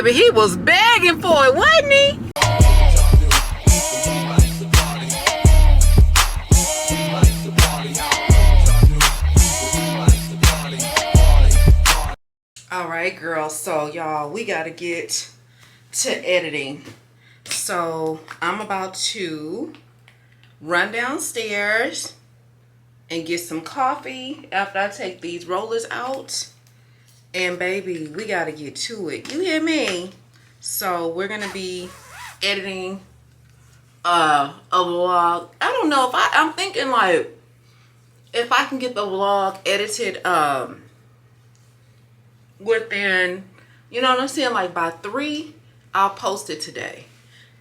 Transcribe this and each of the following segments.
Baby, he was begging for it, wasn't he? All right, girl. So, y'all, we got to get to editing. So, I'm about to run downstairs and get some coffee after I take these rollers out. And, baby, we got to get to it. You hear me? So, we're going to be editing a vlog. I don't know if I'm thinking, like, if I can get the vlog edited, within, you know what I'm saying, like by 3, I'll post it today,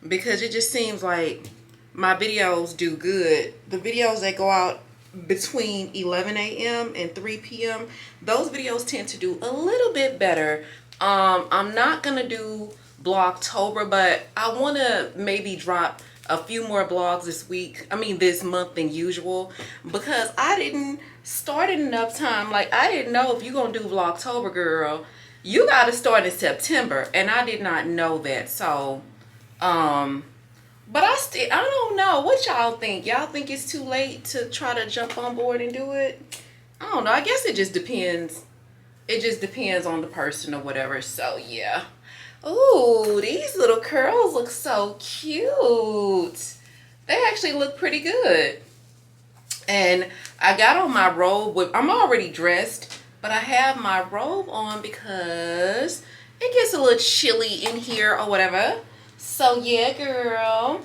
because it just seems like my videos do good. The videos that go out between 11 a.m. and 3 p.m., those videos tend to do a little bit better. I'm not gonna do Blogtober, but I want to maybe drop a few more blogs this month than usual, because I didn't start in enough time. Like, I didn't know if you're gonna do Vlogtober, girl, you gotta start in September, and I did not know that. So but I don't know what y'all think. Y'all think it's too late to try to jump on board and do it? I don't know. I guess it just depends. It just depends on the person or whatever. So yeah. Ooh, these little curls look so cute. They actually look pretty good. And I got on my robe. I'm already dressed, but I have my robe on because it gets a little chilly in here or whatever. So yeah, girl.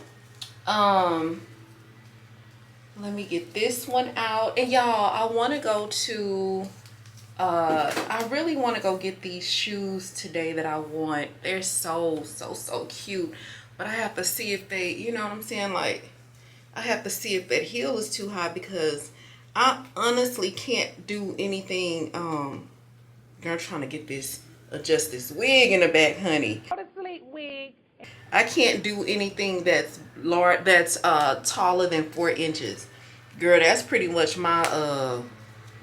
Let me get this one out. And y'all, I want to go to I really want to go get these shoes today that I want. They're so cute, but I have to see if they, you know what I'm saying, like I have to see if that heel is too high, because I honestly can't do anything. Girl, trying to get this, adjust this wig in the back, honey. I can't do anything that's large, that's taller than 4 inches. Girl, that's pretty much my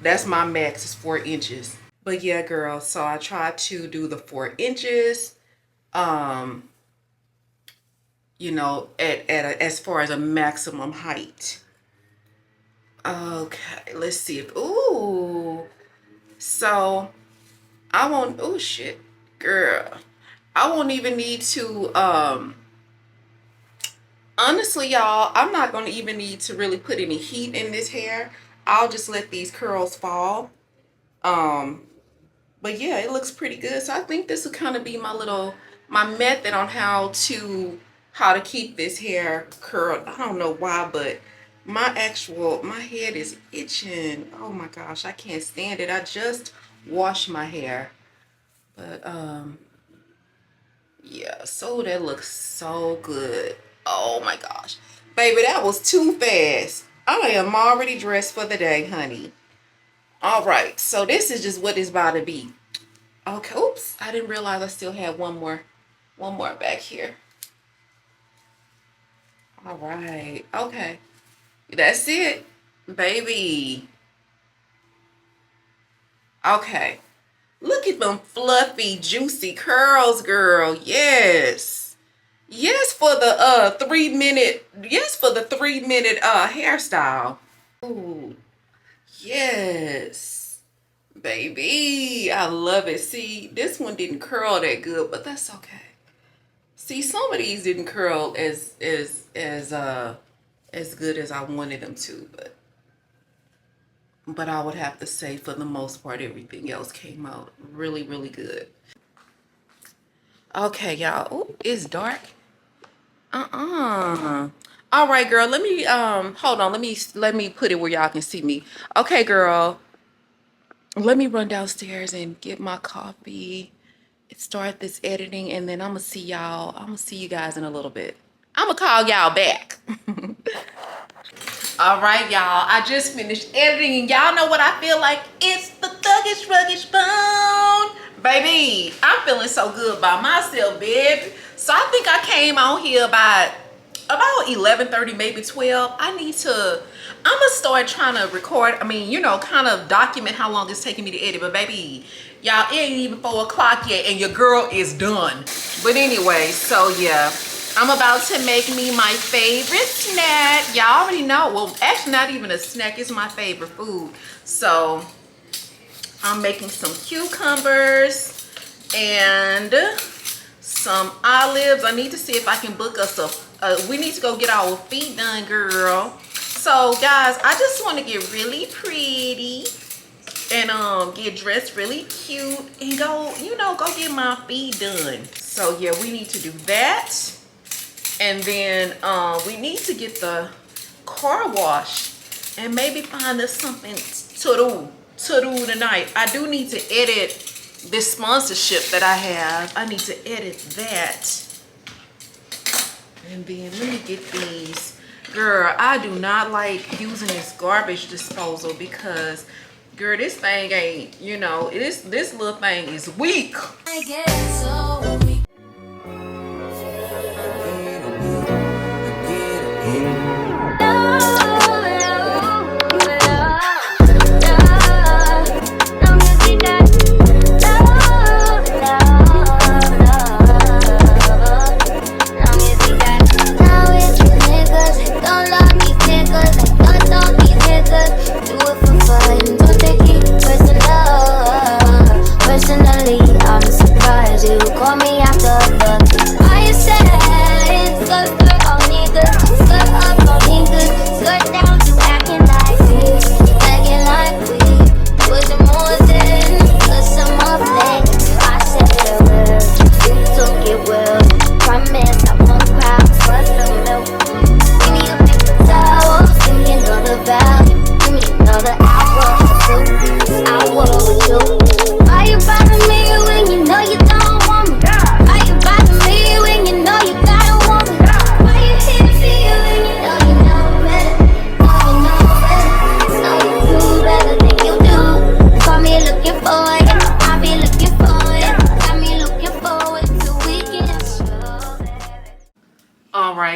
that's my max, is 4 inches. But yeah, girl, so I tried to do the 4 inches, you know, as far as a maximum height. Okay, let's see if, ooh, so I won't, oh shit, girl, I won't even need to, honestly, y'all, I'm not going to even need to really put any heat in this hair. I'll just let these curls fall. But yeah, it looks pretty good. So I think this will kind of be my method on how to keep this hair curled. I don't know why, but my head is itching. Oh my gosh, I can't stand it. I just washed my hair. But yeah, so that looks so good. Oh my gosh. Baby, that was too fast. I am already dressed for the day, honey. All right, so this is just what it's about to be. Okay, oops, I didn't realize I still had one more back here. All right, okay, that's it, baby. Okay, look at them fluffy, juicy curls, girl. Yes, yes, for the 3-minute, yes, for the 3-minute hairstyle. Ooh, yes, baby, I love it. See, this one didn't curl that good, but that's okay. See, some of these didn't curl as good as I wanted them to, but I would have to say, for the most part, everything else came out really, really good. Okay, y'all. Oh, it's dark. All right, girl. Let me hold on. Let me put it where y'all can see me. Okay, girl. Let me run downstairs and get my coffee, start this editing, and then I'm gonna see y'all. I'm gonna see you guys in a little bit. I'm gonna call y'all back. All right, y'all. I just finished editing, and y'all know what I feel like. It's the thuggish, ruggish bone. Baby, I'm feeling so good by myself, baby. So I think I came on here by about 11:30, maybe 12. I'm gonna start trying to record, you know, kind of document how long it's taking me to edit. But baby, Y'all, it ain't even 4 o'clock yet and your girl is done. But anyway, so yeah, I'm about to make me my favorite snack. Y'all already know. Well, actually not even a snack. It's my favorite food. So I'm making some cucumbers and some olives. I need to see if I can book us we need to go get our feet done, girl. So guys, I just want to get really pretty and get dressed really cute and go, you know, go get my feet done. So yeah, we need to do that. And then we need to get the car wash and maybe find us something to do tonight. I do need to edit this sponsorship that I have. I need to edit that. And then let me get these. Girl, I do not like using this garbage disposal because, girl, this thing ain't, you know, this little thing is weak. I guess so weak.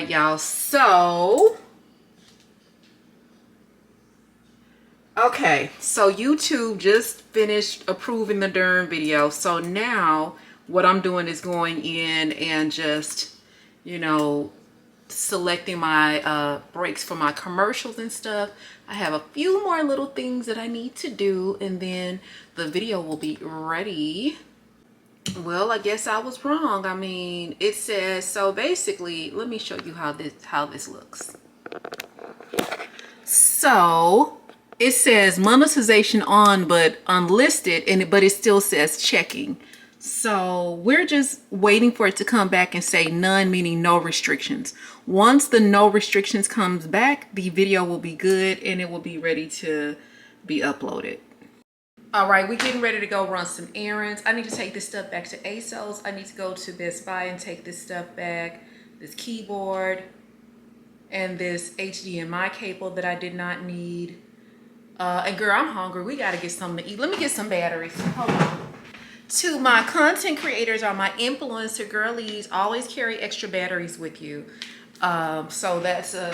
Y'all, so okay, so YouTube just finished approving the darn video. So now what I'm doing is going in and just, you know, selecting my breaks for my commercials and stuff. I have a few more little things that I need to do and then the video will be ready. Well, I guess I was wrong. I mean, it says, so basically, let me show you how this looks. So it says monetization on but unlisted, but it still says checking. So we're just waiting for it to come back and say none, meaning no restrictions. Once the no restrictions comes back, the video will be good and it will be ready to be uploaded. All right, we're getting ready to go run some errands. I need to take this stuff back to ASOS. I need to go to Best Buy and take this stuff back. This keyboard and this HDMI cable that I did not need. And girl, I'm hungry. We gotta get something to eat. Let me get some batteries. Hold on. To my content creators or my influencer girlies, always carry extra batteries with you. So that's a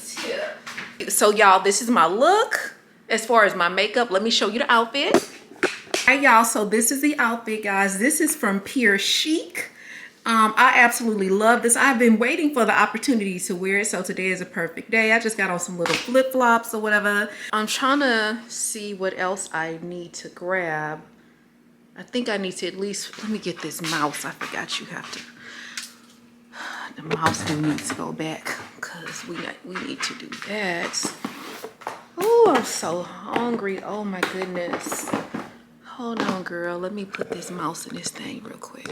tip. So y'all, this is my look. As far as my makeup, let me show you the outfit. All right, y'all, so this is the outfit, guys. This is from Pure Chic. I absolutely love this. I've been waiting for the opportunity to wear it, so today is a perfect day. I just got on some little flip-flops or whatever. I'm trying to see what else I need to grab. I think I need to at least, let me get this mouse. I forgot you have to, the mouse needs to go back because we need to do that. Oh, I'm so hungry. Oh my goodness. Hold on, girl. Let me put this mouse in this thing real quick.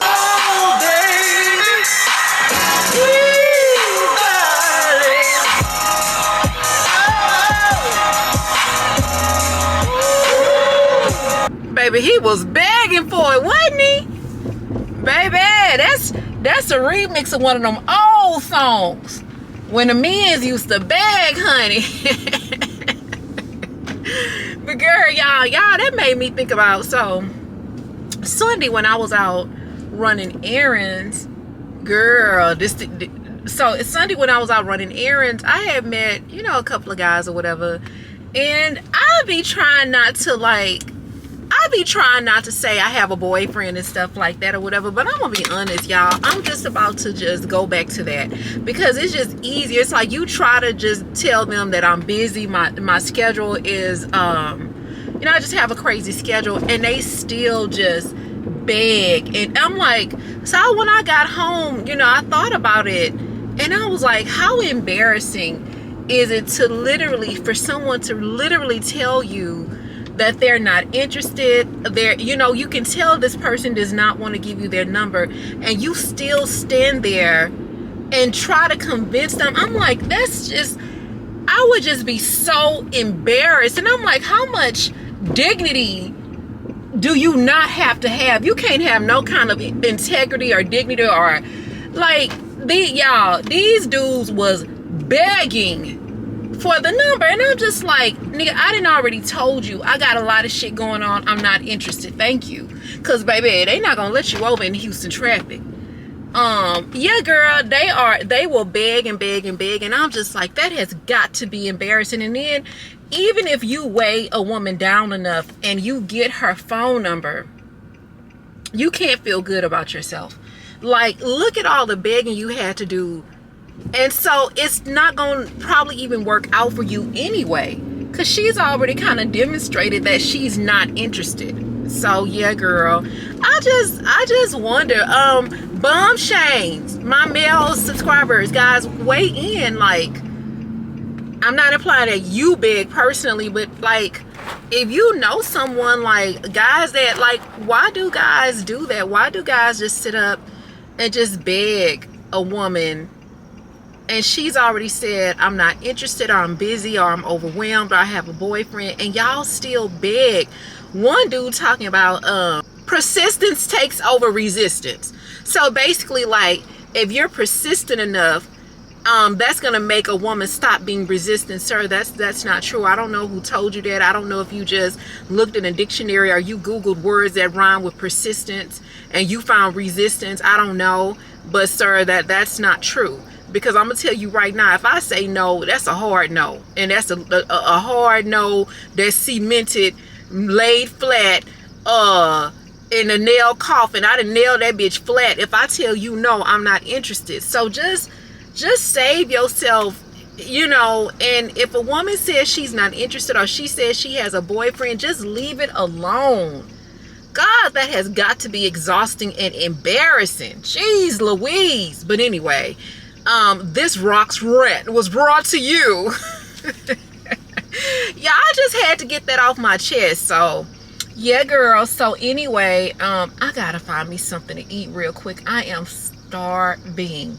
Oh, baby, he was begging for it, wasn't he? Baby, that's a remix of one of them old songs when the men used to beg, honey. But girl, y'all, that made me think about, so Sunday when I was out running errands, girl, so Sunday when I was out running errands, I had met, you know, a couple of guys or whatever, and I'd be trying not to, like, I I be trying not to say I have a boyfriend and stuff like that or whatever, but I'm gonna be honest, y'all. I'm just about to just go back to that because it's just easier. It's like you try to just tell them that I'm busy. My schedule is, you know, I just have a crazy schedule, and they still just beg. And I'm like, so when I got home, you know, I thought about it, and I was like, how embarrassing is it to literally, for someone to literally tell you that they're not interested? They're, you know, you can tell this person does not want to give you their number, and you still stand there and try to convince them. I'm like, that's just, I would just be so embarrassed. And I'm like, how much dignity do you not have to have? You can't have no kind of integrity or dignity, or like, y'all, these dudes was begging for the number, and I'm just like, nigga, I didn't already told you I got a lot of shit going on. I'm not interested, thank you. Cause baby, they not gonna let you over in Houston traffic. Yeah, girl, they will beg and beg and beg, and I'm just like, that has got to be embarrassing. And then even if you weigh a woman down enough and you get her phone number, you can't feel good about yourself. Like, look at all the begging you had to do. And so it's not going to probably even work out for you anyway, because she's already kind of demonstrated that she's not interested. So yeah, girl, I just wonder, bum shames, my male subscribers, guys, weigh in. Like, I'm not implying that you beg personally, but like, if you know someone, like guys that, like, why do guys do that? Why do guys just sit up and just beg a woman, and she's already said, I'm not interested, or I'm busy, or I'm overwhelmed, or I have a boyfriend, and y'all still beg? One dude talking about persistence takes over resistance. So basically, like, if you're persistent enough, that's gonna make a woman stop being resistant. Sir, that's not true. I don't know who told you that. I don't know if you just looked in a dictionary or you googled words that rhyme with persistence and you found resistance. I don't know, but sir, that's not true. Because I'm gonna tell you right now, if I say no, that's a hard no, and that's a hard no that's cemented, laid flat, in a nail coffin. I done nailed that bitch flat. If I tell you no, I'm not interested. So just save yourself, you know. And if a woman says she's not interested, or she says she has a boyfriend, just leave it alone. God, that has got to be exhausting and embarrassing. Jeez Louise. But anyway, this Rock's Rant was brought to you. Yeah, I just had to get that off my chest. So yeah, girl. So anyway, I gotta find me something to eat real quick. I am starving.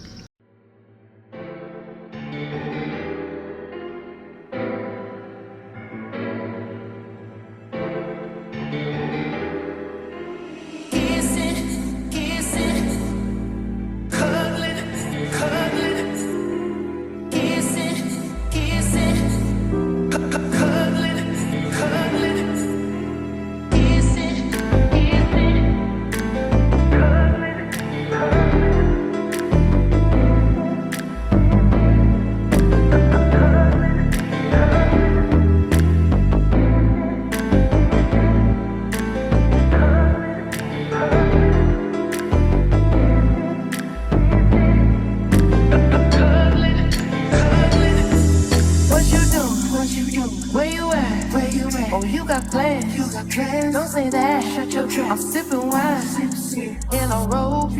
Don't say that, shut your trap. I'm sipping wine in a robe.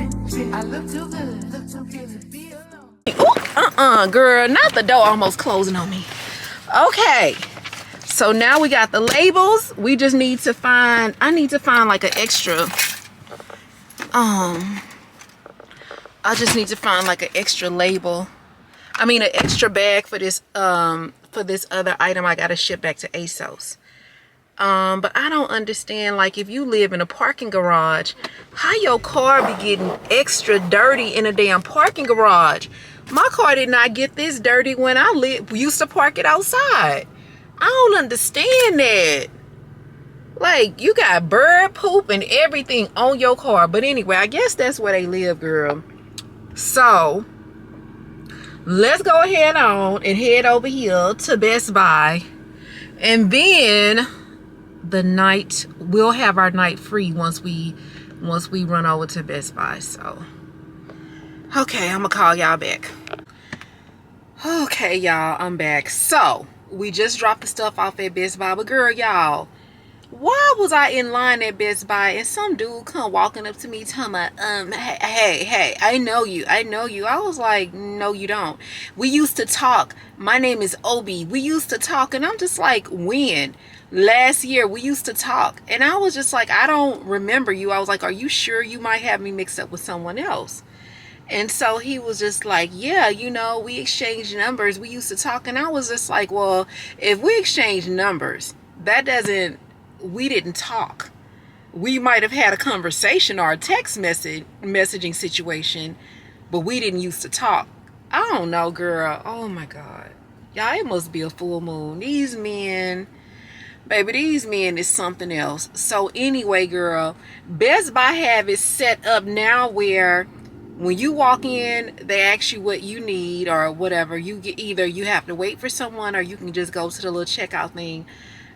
I look too good to be alone. Girl, not the door almost closing on me. Okay, so now we got the labels. We just need to find, I need to find like an extra, I just need to find like an extra label. I mean, an extra bag for this other item I gotta ship back to ASOS. But I don't understand, like, if you live in a parking garage, how your car be getting extra dirty in a damn parking garage? My car did not get this dirty when I used to park it outside. I don't understand that. Like, you got bird poop and everything on your car. But anyway, I guess that's where they live, girl. So let's go ahead on and head over here to Best Buy. And then the night, we'll have our night free once we run over to Best Buy. So okay, I'm gonna call y'all back. Okay, y'all, I'm back. So we just dropped the stuff off at Best Buy, but girl, y'all, why was I in line at Best Buy and some dude come walking up to me talking about, hey, I know you. I was like, no, you don't. We used to talk. My name is Obi. We used to talk. And I'm just like, when? Last year we used to talk. And I was just like, I don't remember you. I was like, are you sure? You might have me mixed up with someone else. And so he was just like, yeah, you know, we exchanged numbers. We used to talk. And I was just like, well, if we exchanged numbers, that doesn't, we didn't talk. We might have had a conversation or a text messaging situation, but we didn't used to talk. I don't know, girl. Oh my God. Y'all, it must be a full moon. These men, baby, these men is something else. So anyway, girl, Best Buy have it set up now where when you walk in, they ask you what you need or whatever. You get, either you have to wait for someone or you can just go to the little checkout thing.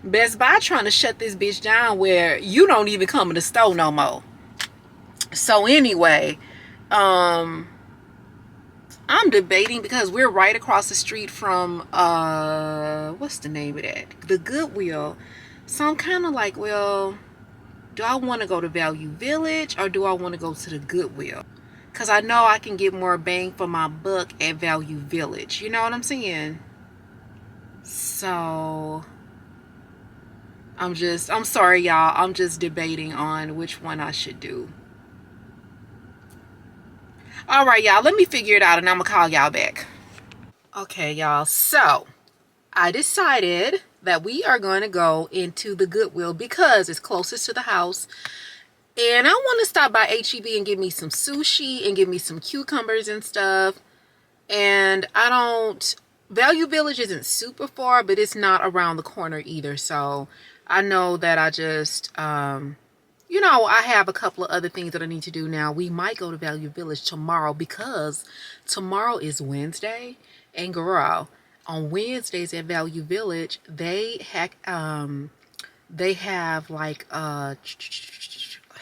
Best Buy trying to shut this bitch down where you don't even come in the store no more. So anyway, I'm debating because we're right across the street from what's the name of that? The Goodwill. So I'm kind of like, well, do I want to go to Value Village or do I want to go to the Goodwill? Because I know I can get more bang for my buck at Value Village. You know what I'm saying? So I'm sorry, y'all. I'm just debating on which one I should do. All right, y'all. Let me figure it out and I'm going to call y'all back. Okay, y'all. So I decided that we are going to go into the Goodwill because it's closest to the house. And I want to stop by H-E-B and get me some sushi and get me some cucumbers and stuff. And Value Village isn't super far, but it's not around the corner either. So I know that I just, you know, I have a couple of other things that I need to do now. We might go to Value Village tomorrow because tomorrow is Wednesday. And girl, on Wednesdays at Value Village, they have like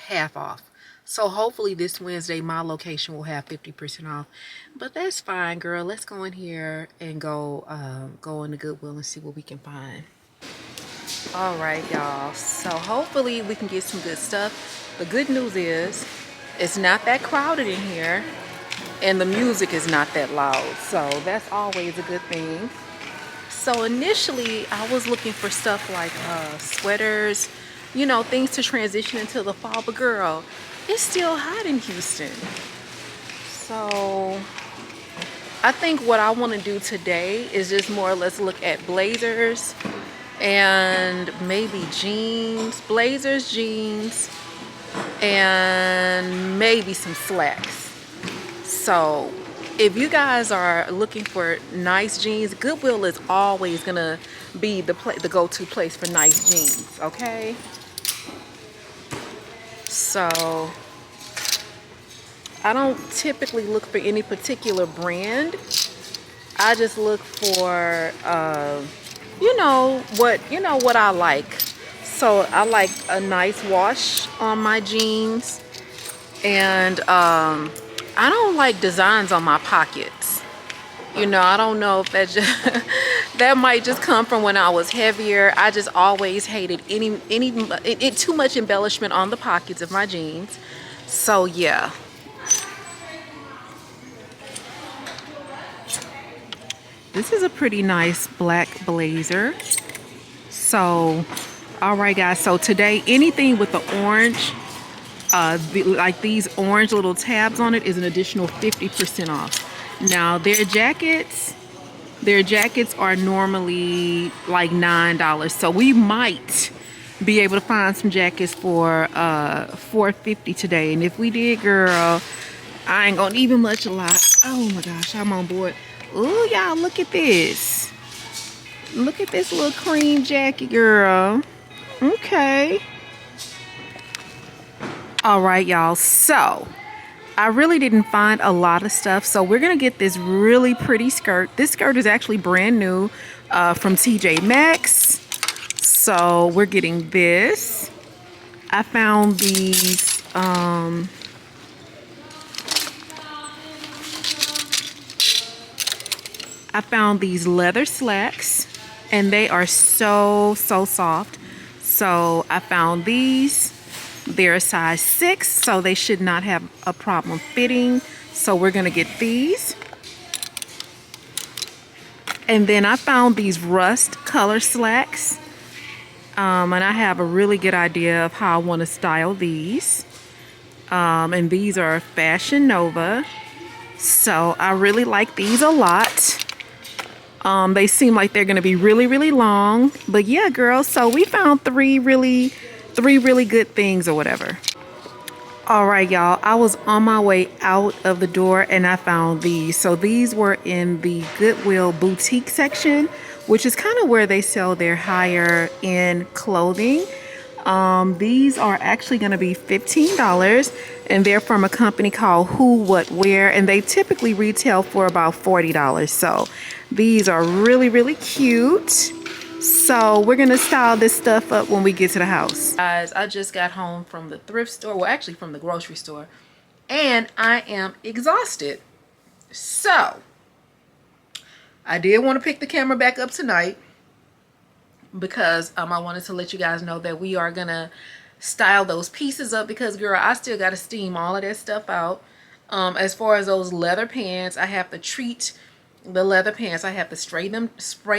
half off. So hopefully this Wednesday my location will have 50% off. But that's fine, girl. Let's go in here and go in the Goodwill and see what we can find. All right, y'all. So hopefully we can get some good stuff. The good news is it's not that crowded in here and the music is not that loud. So that's always a good thing. So initially I was looking for stuff like sweaters, you know, things to transition into the fall. But girl, it's still hot in Houston. So I think what I want to do today is just more or less look at blazers and maybe jeans, blazers, jeans, and maybe some slacks. So if you guys are looking for nice jeans, Goodwill is always gonna be the go-to place for nice jeans, okay? So I don't typically look for any particular brand. I just look for you know what I like. So I like a nice wash on my jeans, and I don't like designs on my pockets. You know, I don't know if that just that might just come from when I was heavier. I just always hated any too much embellishment on the pockets of my jeans. So yeah. This is a pretty nice black blazer. So, all right, guys. So today, anything with the orange, like these orange little tabs on it, is an additional 50% off. Now, their jackets are normally like $9. So we might be able to find some jackets for $4.50 today. And if we did, girl, I ain't gonna even much a lot. Oh my gosh, I'm on board. Ooh, y'all, look at this. Look at this little cream jacket, girl. Okay. All right, y'all. So I really didn't find a lot of stuff. So we're going to get this really pretty skirt. This skirt is actually brand new from TJ Maxx. So we're getting this. I found these leather slacks, and they are so soft. So I found these. They're a size 6, so they should not have a problem fitting. So we're gonna get these. And then I found these rust color slacks. And I have a really good idea of how I want to style these. And these are Fashion Nova. So I really like these a lot. They seem like they're going to be really long. But yeah, girls, so we found three really good things or whatever. All right, y'all, I was on my way out of the door and I found these. So these were in the Goodwill boutique section, which is kind of where they sell their higher end clothing. These are actually going to be $15, and they're from a company called Who What Wear, and they typically retail for about $40. So these are really cute. So we're gonna style this stuff up when we get to the house. Guys, I just got home from the thrift store, well actually from the grocery store, and I am exhausted. So I did want to pick the camera back up tonight because I wanted to let you guys know that we are gonna style those pieces up, because girl, I still gotta steam all of that stuff out. As far as those leather pants, I have to treat the leather pants. I have to spray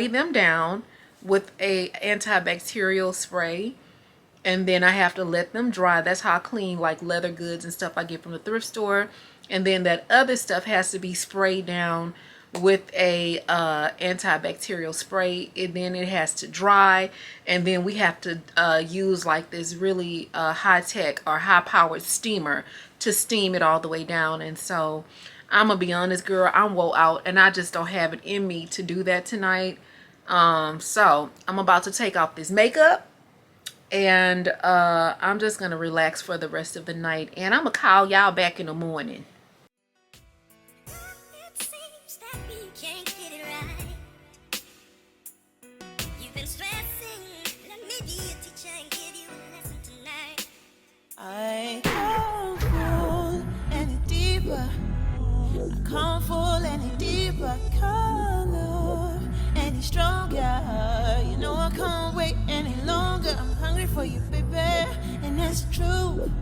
them down with a antibacterial spray, and then I have to let them dry. That's how I clean like leather goods and stuff I get from the thrift store. And then that other stuff has to be sprayed down with a antibacterial spray, and then it has to dry, and then we have to use like this really high-tech or high-powered steamer to steam it all the way down. And so I'm gonna be honest, girl, I'm woe out and I just don't have it in me to do that tonight. So I'm about to take off this makeup, and I'm just gonna relax for the rest of the night, and I'm gonna call y'all back in the morning. It seems that we can't get it right. You've been stressing. Let me be a teacher and give you a lesson tonight. I can't fall any deeper. I can't fall any deeper. Can't love any stronger. You know I can't wait any longer. I'm hungry for you, baby, and that's true.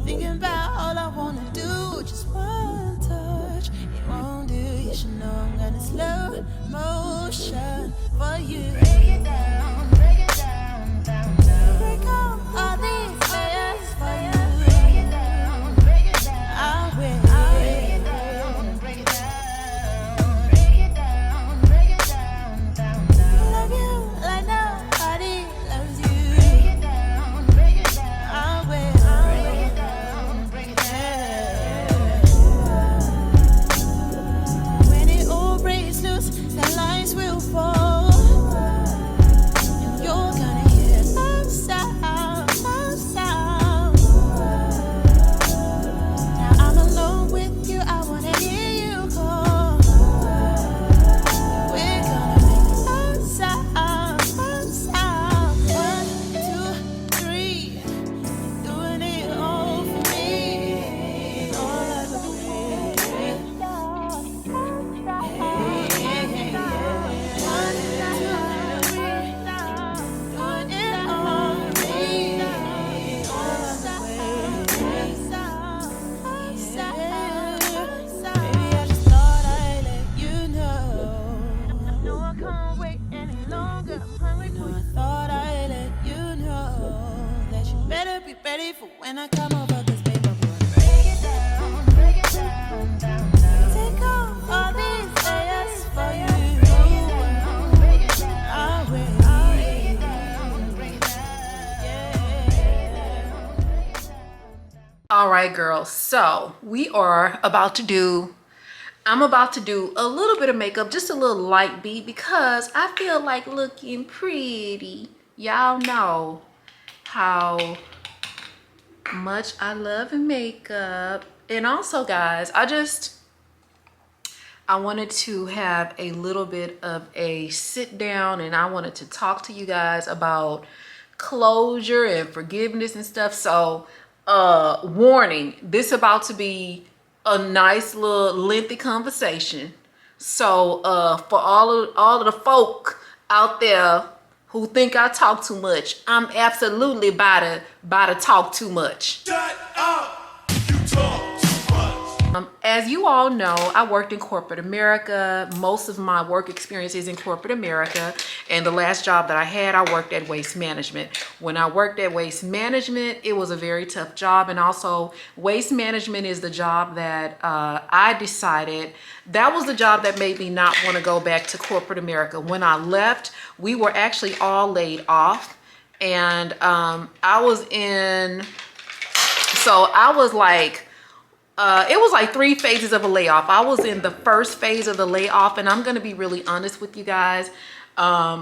Thinking about all I wanna do, just one touch, it won't do. You should know I'm gonna slow motion for you. Break it down, down, down. Break up all these layers for you. Break it down, I will. Break it down, break it down. Break it down, down, down. Love you like nobody loves you. Break it down, I will. When it all breaks loose, the lines will fall, and you're gonna hear a sound, a sound. Now I'm alone with you, I wanna hear you call. We're gonna make a sound, a sound. 1, 2, 3, doing it all for me, all of the way. 1, 2, 3, doing it all for me, all of the way. Baby, I just thought I'd let you know. No, I can't wait any longer. I'm hungry for you. I thought I'd let you know that you better be ready for when I come over, 'cause baby, I'm gonna break it down, down, down. Take off all these layers for you. I will. All right, girls, so we are about to do, I'm about to do a little bit of makeup, just a little light beat, because I feel like looking pretty. Y'all know how much I love makeup. And also, guys, I wanted to have a little bit of a sit down, and I wanted to talk to you guys about closure and forgiveness and stuff. So warning, this about to be a nice little lengthy conversation. So for all of the folk out there who think I talk too much, I'm absolutely about to talk too much. Shut up! You talk too much. As you all know, I worked in corporate America. Most of my work experience is in corporate America. And the last job that I had, I worked at Waste Management. When I worked at Waste Management, it was a very tough job. And also, Waste Management is the job that I decided, that was the job that made me not want to go back to corporate America. When I left, we were actually all laid off. And I was it was like 3 phases of a layoff. I was in the first phase of the layoff, and I'm going to be really honest with you guys.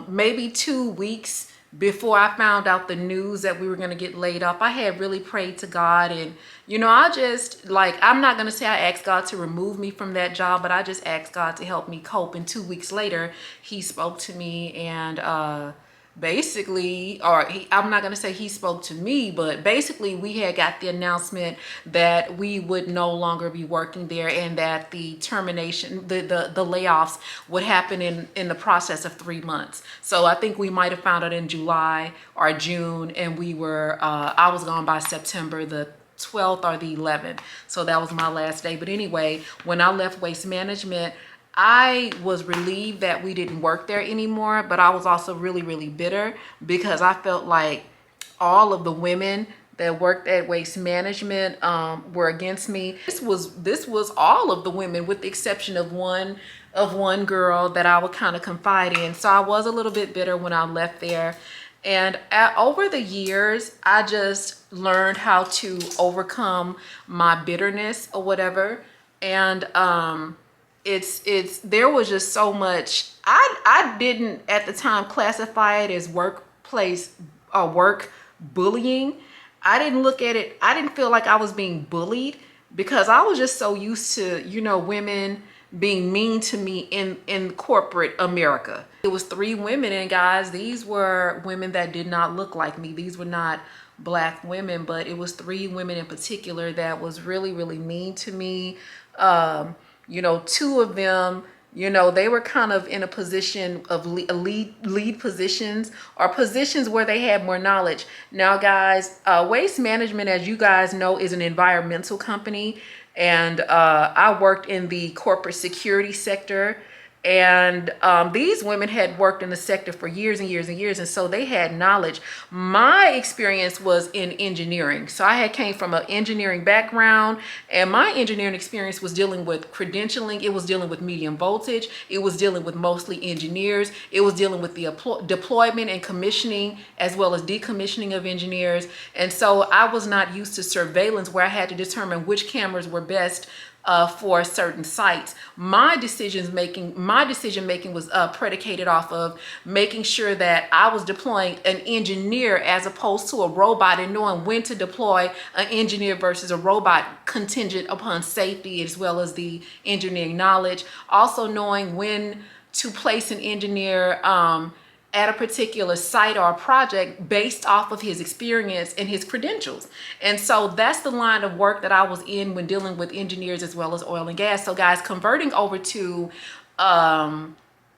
Maybe 2 weeks before I found out the news that we were going to get laid off, I had really prayed to God. And, you know, I just, like, I'm not going to say I asked God to remove me from that job, but I just asked God to help me cope. And 2 weeks later, he spoke to me and, basically, I'm not going to say he spoke to me, but basically we had got the announcement that we would no longer be working there, and that the termination, the layoffs would happen in the process of 3 months. So I think we might have found it in July or June, and we were, I was gone by September the 12th or the 11th. So that was my last day. But anyway, when I left Waste Management, I was relieved that we didn't work there anymore, but I was also really, really bitter because I felt like all of the women that worked at Waste Management were against me. This was all of the women, with the exception of one girl that I would kind of confide in. So I was a little bit bitter when I left there. And over the years, I just learned how to overcome my bitterness or whatever. And there was just so much. I didn't at the time classify it as workplace or work bullying. I didn't look at it, I didn't feel like I was being bullied, because I was just so used to, you know, women being mean to me in corporate America. It was 3 women, and guys, these were women that did not look like me. These were not Black women, but it was 3 women in particular that was really, really mean to me. You know, 2 of them, you know, they were kind of in a position of lead positions, or positions where they had more knowledge. Now, guys, Waste Management, as you guys know, is an environmental company. And I worked in the corporate security sector. And these women had worked in the sector for years and years and years, and so they had knowledge. My experience was in engineering. So I had came from an engineering background, and my engineering experience was dealing with credentialing. It was dealing with medium voltage. It was dealing with mostly engineers. It was dealing with the deployment and commissioning, as well as decommissioning of engineers. And so I was not used to surveillance, where I had to determine which cameras were best for certain sites. My decision making was predicated off of making sure that I was deploying an engineer as opposed to a robot, and knowing when to deploy an engineer versus a robot, contingent upon safety as well as the engineering knowledge. Also knowing when to place an engineer at a particular site or a project based off of his experience and his credentials. And so that's the line of work that I was in when dealing with engineers as well as oil and gas. So guys, converting over to,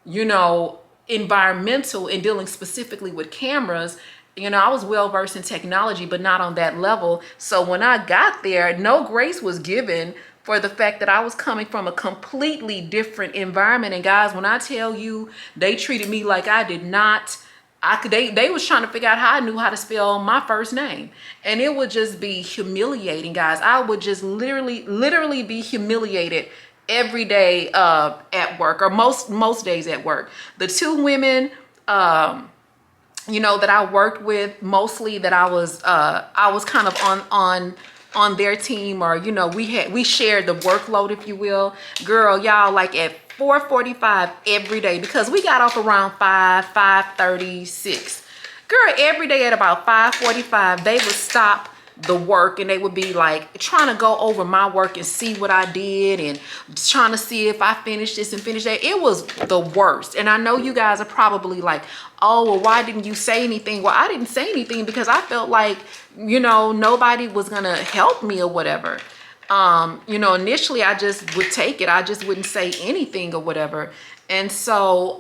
you know, environmental and dealing specifically with cameras, you know, I was well versed in technology, but not on that level. So when I got there, no grace was given for the fact that I was coming from a completely different environment. And guys, when I tell you they treated me like I did not, they was trying to figure out how I knew how to spell my first name. And it would just be humiliating, guys. I would just literally be humiliated every day at work, or most days at work. The 2 women, you know, that I worked with, mostly that I was kind of on their team, or, you know, we shared the workload, if you will. Girl, y'all, like at 4:45 every day, because we got off around 5:36. Girl, every day at about 5:45, they would stop the work, and they would be like trying to go over my work and see what I did and trying to see if I finished this and finished that. It was the worst. And I know you guys are probably like, oh, well, why didn't you say anything? Well, I didn't say anything because I felt like, you know, nobody was gonna help me or whatever. You know, initially I just would take it. I just wouldn't say anything or whatever. And so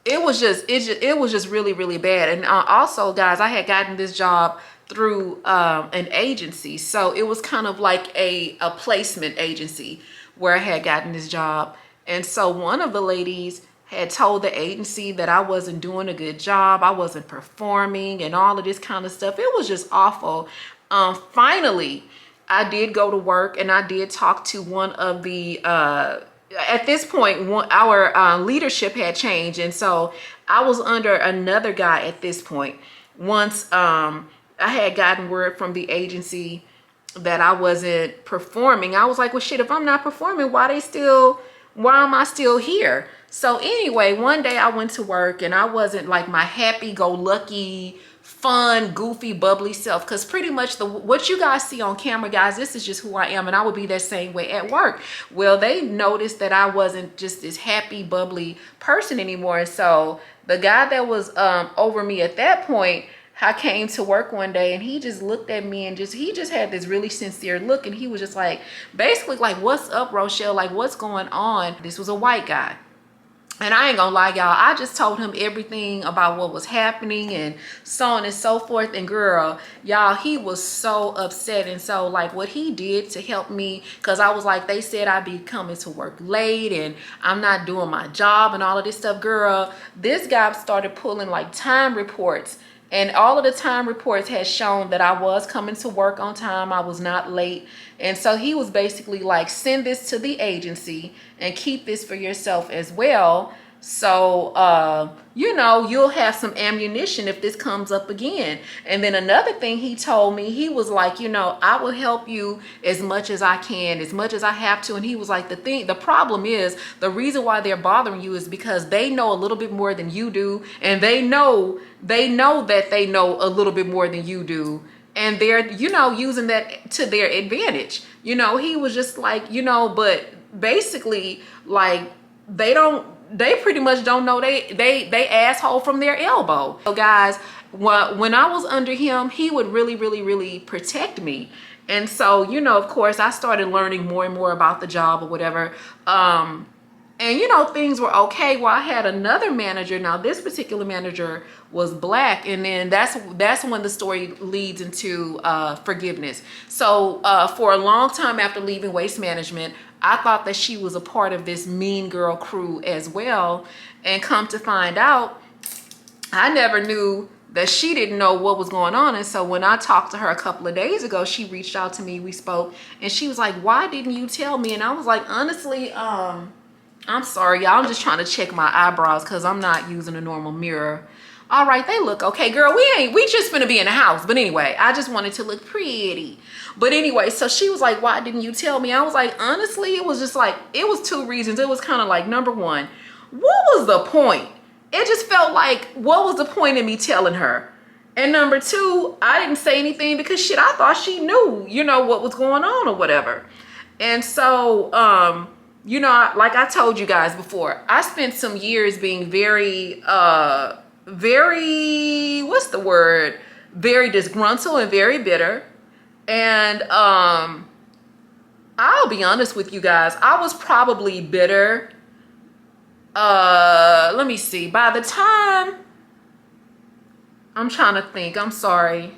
it was just really, really bad. And also, guys, I had gotten this job through an agency. So it was kind of like a placement agency where I had gotten this job. And so one of the ladies had told the agency that I wasn't doing a good job, I wasn't performing and all of this kind of stuff. It was just awful. Finally, I did go to work and I did talk to one of the at this point, our leadership had changed, and so I was under another guy at this point. Once I had gotten word from the agency that I wasn't performing, I was like, well, shit, if I'm not performing, why am I still here? So anyway, one day I went to work and I wasn't like my happy-go-lucky, fun, goofy, bubbly self, because pretty much what you guys see on camera, guys, this is just who I am, and I would be that same way at work. Well, they noticed that I wasn't just this happy, bubbly person anymore. And so the guy that was over me at that point, I came to work one day and he just looked at me and he just had this really sincere look, and he was just like, basically like, what's up, Rochelle? Like, what's going on? This was a white guy. And I ain't gonna lie, y'all, I just told him everything about what was happening and so on and so forth. And girl, y'all, he was so upset. And so like what he did to help me, because I was like, they said I'd be coming to work late and I'm not doing my job and all of this stuff. Girl, this guy started pulling like time reports, and all of the time reports had shown that I was coming to work on time. I was not late. And so he was basically like, send this to the agency and keep this for yourself as well. So, you know, you'll have some ammunition if this comes up again. And then another thing he told me, he was like, you know, I will help you as much as I can, as much as I have to. And he was like, the problem is, the reason why they're bothering you is because they know a little bit more than you do. And they know that they know a little bit more than you do. And they're, you know, using that to their advantage. You know, he was just like, you know, but basically like they pretty much don't know they asshole from their elbow. So guys, when I was under him, he would really protect me. And so, you know, of course, I started learning more and more about the job or whatever. And you know, things were okay. Well, I had another manager. Now this particular manager was black, and then that's when the story leads into forgiveness. So for a long time after leaving Waste Management, I thought that she was a part of this mean girl crew as well. And come to find out, I never knew that she didn't know what was going on. And so when I talked to her a couple of days ago, she reached out to me, we spoke, and she was like, why didn't you tell me? And I was like, honestly, I'm sorry, y'all. I'm just trying to check my eyebrows because I'm not using a normal mirror. All right, they look okay, girl. We just finna be in the house. But anyway, I just wanted to look pretty. But anyway, so she was like, why didn't you tell me? I was like, honestly, it was just like, it was two reasons. It was kind of like, number one, what was the point? It just felt like, what was the point in me telling her? And number two, I didn't say anything because shit, I thought she knew, you know, what was going on or whatever. And so, you know, like I told you guys before, I spent some years being very, what's the word? Very disgruntled and very bitter. And I'll be honest with you guys, I was probably bitter. Let me see. By the time, I'm trying to think, I'm sorry.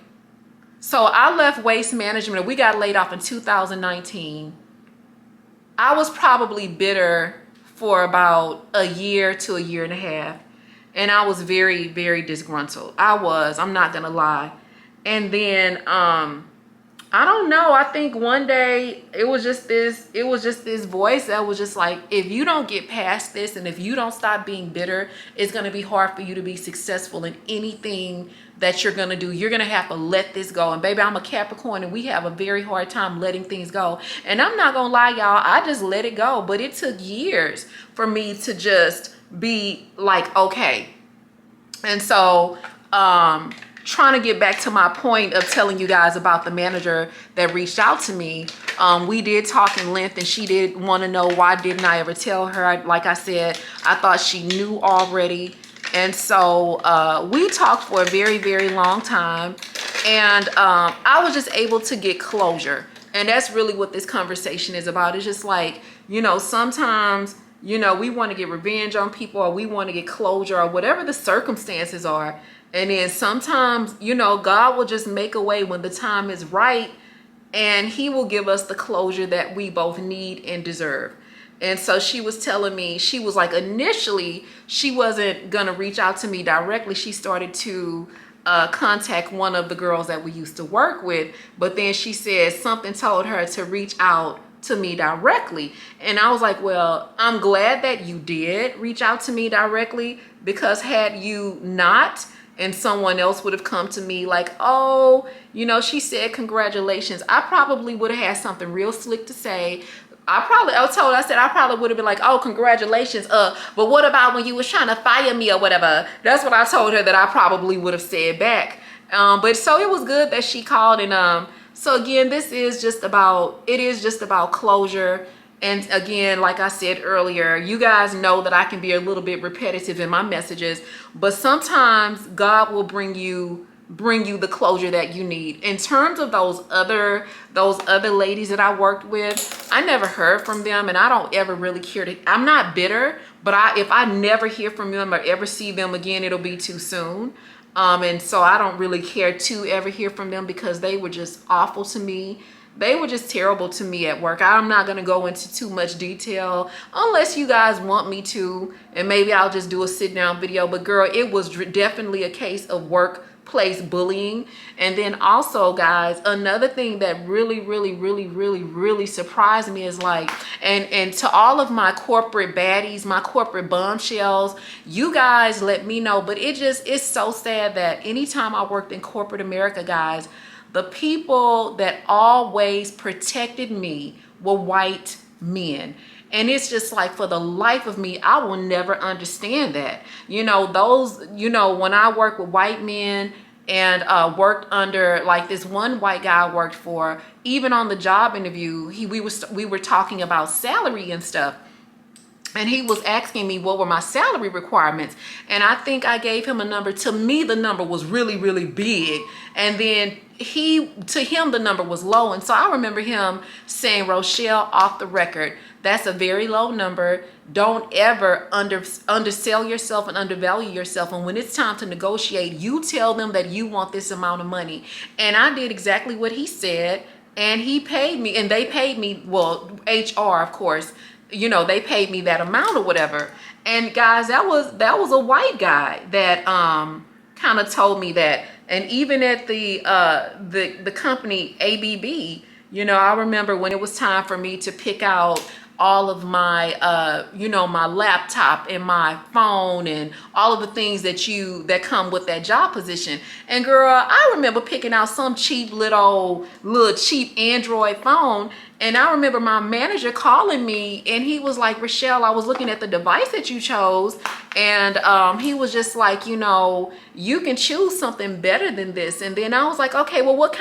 So I left Waste Management. We got laid off in 2019. I was probably bitter for about a year to a year and a half. And I was very, very disgruntled. I'm not gonna lie. And then, I don't know, I think one day it was just this voice that was just like, if you don't get past this and if you don't stop being bitter, it's gonna be hard for you to be successful in anything that you're gonna do. You're gonna have to let this go. And baby, I'm a Capricorn and we have a very hard time letting things go. And I'm not gonna lie, y'all, I just let it go. But it took years for me to just be like, okay. And so, trying to get back to my point of telling you guys about the manager that reached out to me. We did talk in length, and she did want to know why didn't I ever tell her. Like I said, I thought she knew already. And so we talked for a very, very long time, and I was just able to get closure. And that's really what this conversation is about. It's just like, you know, sometimes, you know, we want to get revenge on people, or we want to get closure, or whatever the circumstances are. And then sometimes, you know, God will just make a way when the time is right, and he will give us the closure that we both need and deserve. And so she was telling me, she was like, initially, she wasn't going to reach out to me directly. She started to contact one of the girls that we used to work with. But then she said something told her to reach out to me directly. And I was like, well, I'm glad that you did reach out to me directly, because had you not, and someone else would have come to me like, oh, you know, she said congratulations, I probably would have had something real slick to say. I said I probably would have been like, oh, congratulations, but what about when you was trying to fire me or whatever? That's what I told her that I probably would have said back. But so it was good that she called. And so again, it is just about closure. And again, like I said earlier, you guys know that I can be a little bit repetitive in my messages, but sometimes God will bring you the closure that you need. In terms of those other ladies that I worked with, I never heard from them, and I don't ever really care to. I'm not bitter, but if I never hear from them or ever see them again, it'll be too soon. And so I don't really care to ever hear from them, because they were just awful to me. They were just terrible to me at work. I'm not going to go into too much detail unless you guys want me to, and maybe I'll just do a sit down video. But girl, it was definitely a case of workplace bullying. And then also, guys, another thing that really surprised me is like, and to all of my corporate baddies, my corporate bombshells, you guys let me know. But it's so sad that anytime I worked in corporate America, guys, the people that always protected me were white men. And it's just like, for the life of me, I will never understand that. You know, when I work with white men and worked under, like, this one white guy I worked for, even on the job interview, we were talking about salary and stuff. And he was asking me what were my salary requirements. And I think I gave him a number. To me, the number was really big. And then to him, the number was low. And so I remember him saying, Rochelle, off the record, that's a very low number. Don't ever undersell yourself and undervalue yourself. And when it's time to negotiate, you tell them that you want this amount of money. And I did exactly what he said. And he paid me, and they paid me, well, HR, of course, you know, they paid me that amount or whatever. And guys, that was a white guy that kind of told me that. And even at the company ABB, you know, I remember when it was time for me to pick out all of my my laptop and my phone and all of the things that come with that job position. And girl, I remember picking out some cheap little cheap Android phone. And I remember my manager calling me, and he was like, Rochelle, I was looking at the device that you chose. And he was just like, you know, you can choose something better than this. And then I was like, okay, well, what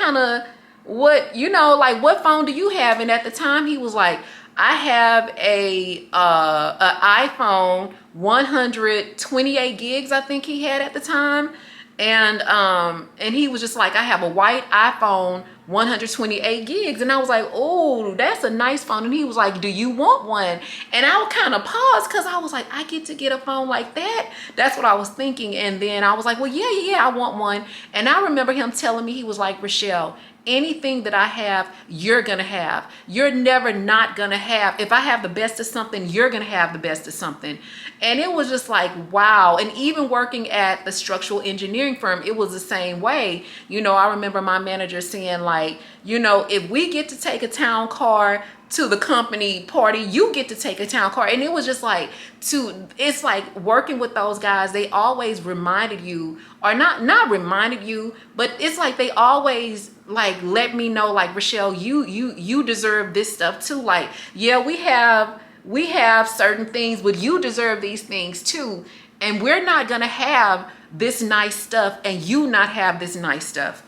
phone do you have? And at the time he was like, I have a iPhone 128 gigs, I think he had at the time. And he was just like, I have a white iPhone 128 gigs. And I was like, oh, that's a nice phone. And he was like, do you want one? And I would kind of pause, because I was like, I get to get a phone like that? That's what I was thinking. And then I was like, well, yeah, I want one. And I remember him telling me, he was like, Rochelle, anything that I have, you're gonna have. You're never not gonna have. If I have the best of something, you're gonna have the best of something. And it was just like, wow. And even working at the structural engineering firm, it was the same way. You know, I remember my manager saying, like, you know, if we get to take a town car to the company party, you get to take a town car. And it was just like, it's like working with those guys, they always reminded you, or not reminded you, but it's like they always like let me know, like, Rochelle, you deserve this stuff too. Like, yeah, we have certain things, but you deserve these things too. And we're not gonna have this nice stuff and you not have this nice stuff.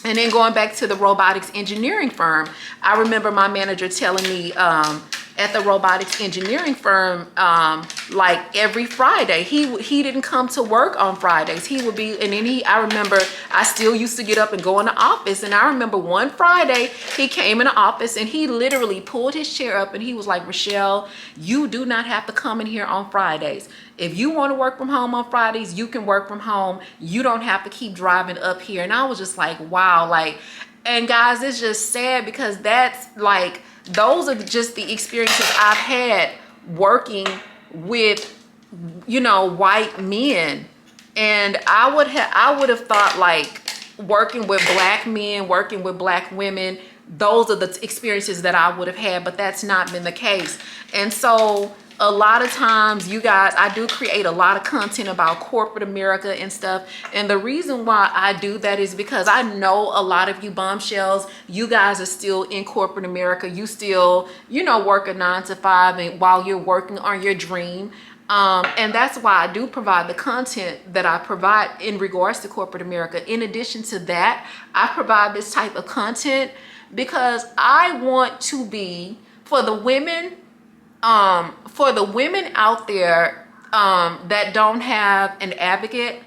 And then going back to the robotics engineering firm, I remember my manager telling me at the robotics engineering firm, like every Friday, he didn't come to work on Fridays. He would be, and then I remember I still used to get up and go in the office. And I remember one Friday he came in the office and he literally pulled his chair up and he was like, Rochelle, you do not have to come in here on Fridays. If you want to work from home on Fridays, you can work from home. You don't have to keep driving up here. And I was just like, wow. Like, and guys, it's just sad because that's like, those are just the experiences I've had working with, you know, white men. And I would have thought like working with black men, working with black women, those are the experiences that I would have had, but that's not been the case. And so a lot of times, you guys, I do create a lot of content about corporate America and stuff. And the reason why I do that is because I know a lot of you bombshells, you guys are still in corporate America. You still, you know, work a 9 to 5 and while you're working on your dream. And that's why I do provide the content that I provide in regards to corporate America. In addition to that, I provide this type of content because I want to be, for the women out there that don't have an advocate,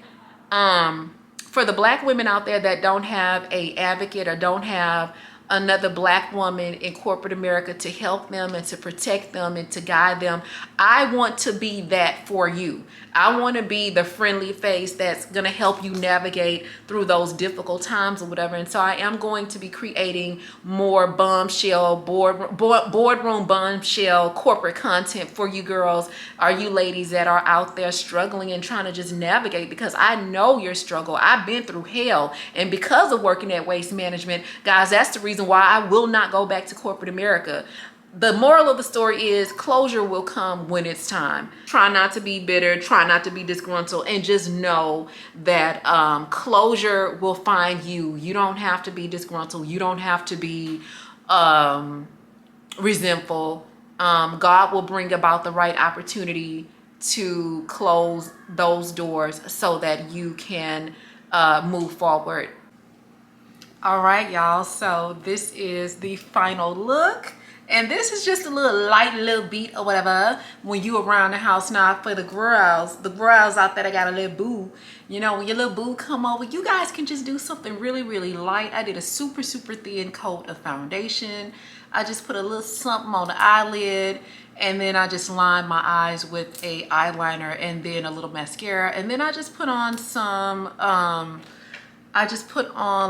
for the black women out there that don't have a advocate or don't have another black woman in corporate America to help them and to protect them and to guide them, I want to be that for you. I want to be the friendly face that's going to help you navigate through those difficult times or whatever. And so I am going to be creating more bombshell, boardroom bombshell corporate content for you girls, or you ladies that are out there struggling and trying to just navigate, because I know your struggle. I've been through hell. And because of working at Waste Management, guys, that's the reason why I will not go back to corporate America. The moral of the story is closure will come when it's time. Try not to be bitter, try not to be disgruntled, and just know that closure will find you. You don't have to be disgruntled. You don't have to be resentful. God will bring about the right opportunity to close those doors so that you can move forward. All right, y'all. So this is the final look. And this is just a little beat or whatever when you around the house. Now for the girls out there that got a little boo, you know, when your little boo come over, you guys can just do something really, really light. I did a super, super thin coat of foundation. I just put a little something on the eyelid, and then I just lined my eyes with a eyeliner and then a little mascara. And then I just put on some, let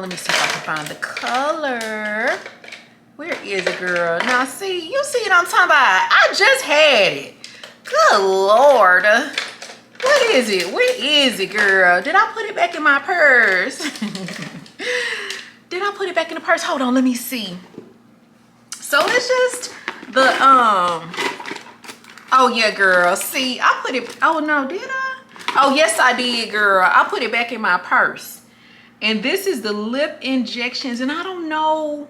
me see if I can find the color. Where is it, girl? Now, see, you see what I'm talking about? I just had it. Good Lord. What is it? Where is it, girl? Did I put it back in my purse? Did I put it back in the purse? Hold on, let me see. So it's just the, oh yeah, girl. See, I put it, oh no, did I? Oh, yes, I did, girl. I put it back in my purse. And this is the lip injections, and I don't know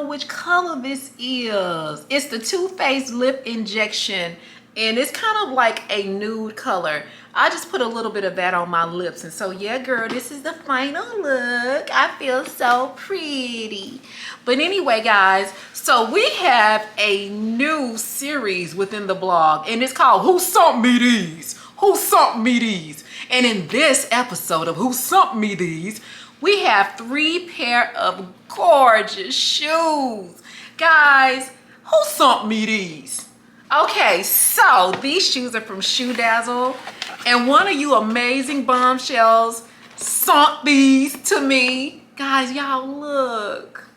which color this is. It's the Too Faced lip injection, and it's kind of like a nude color. I just put a little bit of that on my lips. And so yeah, girl, this is the final look. I feel so pretty. But anyway, guys, so we have a new series within the blog, and it's called Who Sent Me These? Who Sent Me These? And in this episode of Who Sent Me These, we have 3 pair of gorgeous shoes. Guys, who sent me these? Okay, so these shoes are from Shoe Dazzle, and one of you amazing bombshells sent these to me. Guys, y'all look.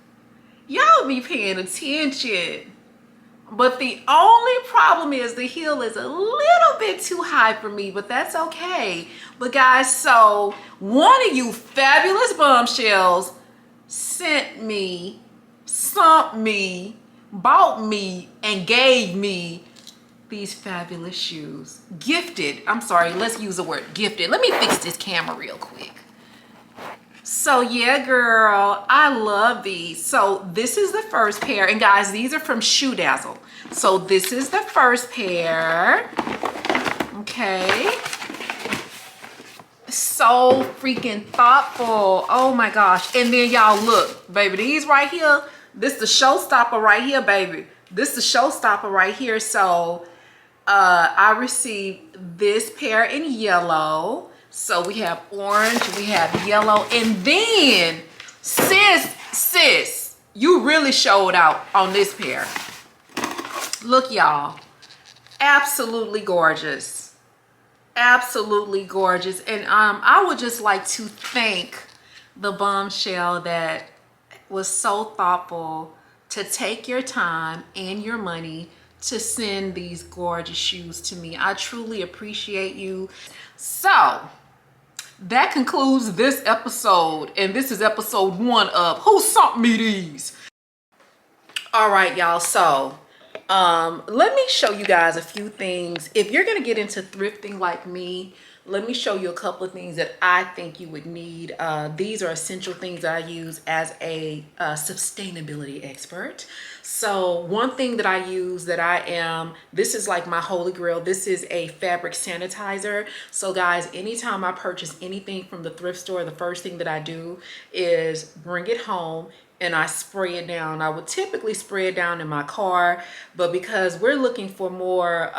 Y'all be paying attention. But the only problem is the heel is a little bit too high for me, but that's okay. But guys, so one of you fabulous bombshells sent me, bought me, and gave me these fabulous shoes. Gifted. I'm sorry, let's use the word gifted. Let me fix this camera real quick. So yeah, girl, I love these. So this is the first pair, and guys, these are from Shoe Dazzle. So this is the first pair. Okay. so freaking thoughtful. Oh my gosh. And then y'all look, baby, these right here, this the showstopper right here, baby. This the showstopper right here. So I received this pair in yellow. So we have orange, we have yellow, and then sis, you really showed out on this pair. Look, y'all, absolutely gorgeous, absolutely gorgeous. And I would just like to thank the bombshell that was so thoughtful to take your time and your money to send these gorgeous shoes to me. I truly appreciate you. So that concludes this episode, and this is episode 1 of Who Sent Me These. All right, y'all, so let me show you guys a few things. If you're gonna get into thrifting like me, let me show you a couple of things that I think you would need. These are essential things that I use as a sustainability expert. So one thing that I use that this is like my holy grail. This is a fabric sanitizer. So guys, anytime I purchase anything from the thrift store, the first thing that I do is bring it home and I spray it down. I would typically spray it down in my car, but because we're looking for more,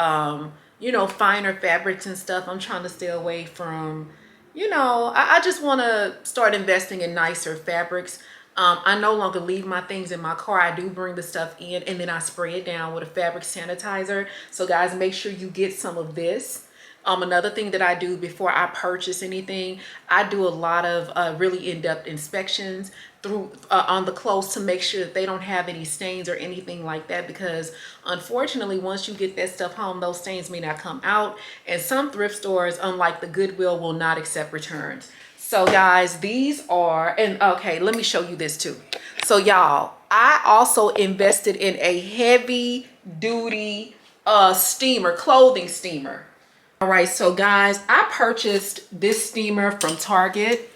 you know, finer fabrics and stuff, I'm trying to stay away from, you know, I just want to start investing in nicer fabrics. I no longer leave my things in my car. I do bring the stuff in and then I spray it down with a fabric sanitizer. So guys, make sure you get some of this. Another thing that I do before I purchase anything, I do a lot of really in-depth inspections on the clothes to make sure that they don't have any stains or anything like that, because unfortunately once you get that stuff home, those stains may not come out, and some thrift stores, unlike the Goodwill, will not accept returns. So guys, these are, and okay, let me show you this too. So y'all, I also invested in a heavy duty clothing steamer. All right, so guys, I purchased this steamer from Target.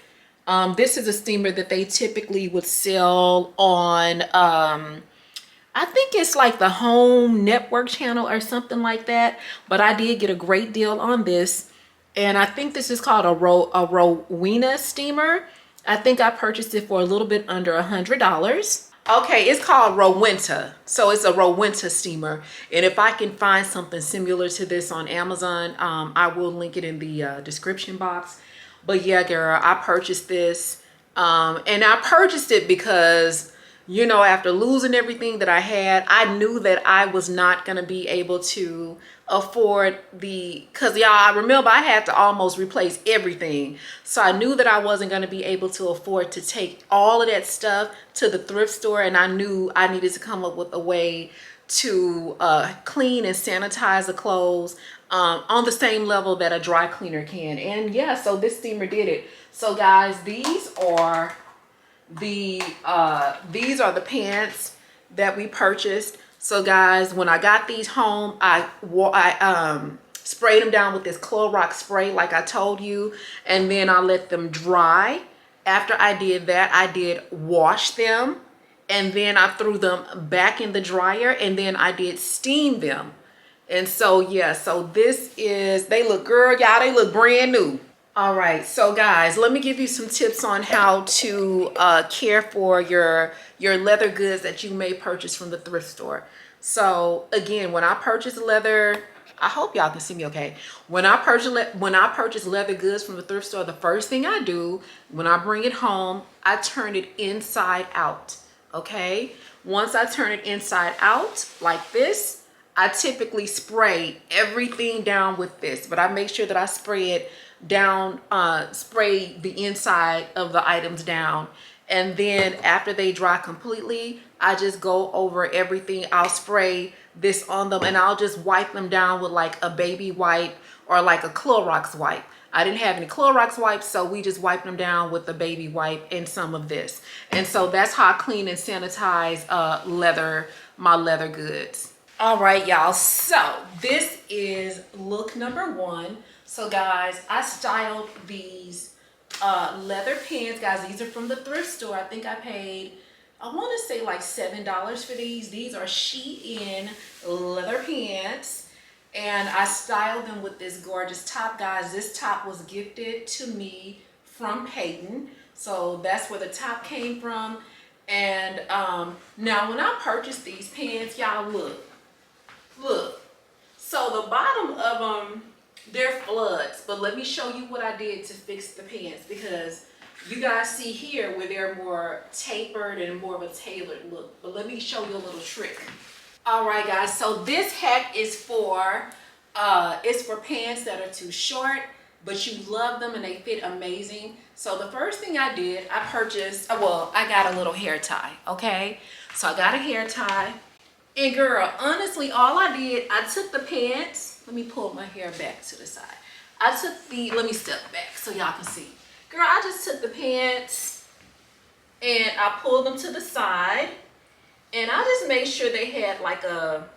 This is a steamer that they typically would sell on, I think it's like the Home Network channel or something like that. But I did get a great deal on this. And I think this is called a ROWENTA steamer. I think I purchased it for a little bit under $100. Okay, it's called ROWENTA. So it's a ROWENTA steamer. And if I can find something similar to this on Amazon, I will link it in the description box. But yeah, girl, I purchased this. And I purchased it because, you know, after losing everything that I had, I knew that I was not going to be able to afford because y'all, I remember I had to almost replace everything. So I knew that I wasn't going to be able to afford to take all of that stuff to the thrift store. And I knew I needed to come up with a way to clean and sanitize the clothes on the same level that a dry cleaner can. And yeah, so this steamer did it. So guys, these are the pants that we purchased. So guys, when I got these home, I sprayed them down with this Clorox spray like I told you, and then I let them dry. After I did that, I did wash them, and then I threw them back in the dryer, and then I did steam them. And so yeah, so this is, they look, girl, y'all, they look brand new. All right, so guys, let me give you some tips on how to care for your leather goods that you may purchase from the thrift store. So again, when I purchase leather, I hope y'all can see me okay. When I purchase leather goods from the thrift store, the first thing I do when I bring it home, I turn it inside out. Okay, once I turn it inside out like this, I typically spray everything down with this, but I make sure that I spray it down, spray the inside of the items down. And then after they dry completely, I just go over everything. I'll spray this on them and I'll just wipe them down with like a baby wipe or like a Clorox wipe. I didn't have any Clorox wipes, so we just wiped them down with the baby wipe and some of this. And so that's how I clean and sanitize my leather goods. All right, y'all, so this is look number 1. So guys, I styled these leather pants. Guys, these are from the thrift store. I think I paid, I want to say like $7 for these. These are Shein leather pants. and I styled them with this gorgeous top, guys. This top was gifted to me from Peyton, so that's where the top came from. And now when I purchased these pants, y'all, look. So the bottom of them, they're floods, but let me show you what I did to fix the pants, because you guys see here where they're more tapered and more of a tailored look. But let me show you a little trick. All right, guys, so this hack is for pants that are too short, but you love them and they fit amazing. So the first thing I did, I purchased, well, I got a little hair tie, okay? So I got a hair tie. And girl, honestly, all I did, I took the pants. Let me pull my hair back to the side. Let me step back so y'all can see. Girl, I just took the pants and I pulled them to the side. And I just made sure they had like a,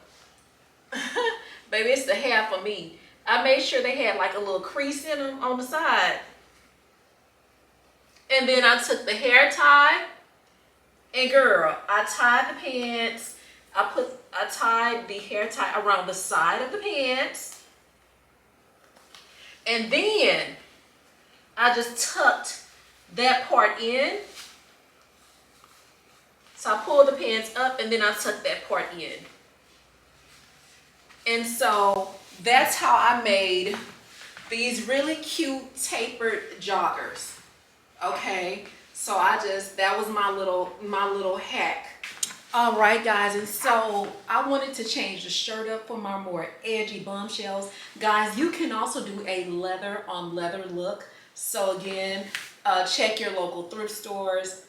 baby, it's the half of me. I made sure they had like a little crease in them on the side. And then I took the hair tie and girl, I tied the pants. I tied the hair tie around the side of the pants. And then I just tucked that part in. So I pulled the pants up and then I tucked that part in. And so that's how I made these really cute tapered joggers. Okay, so that was my little hack. All right, guys, and so I wanted to change the shirt up for my more edgy bombshells. Guys, you can also do a leather on leather look. So again, check your local thrift stores.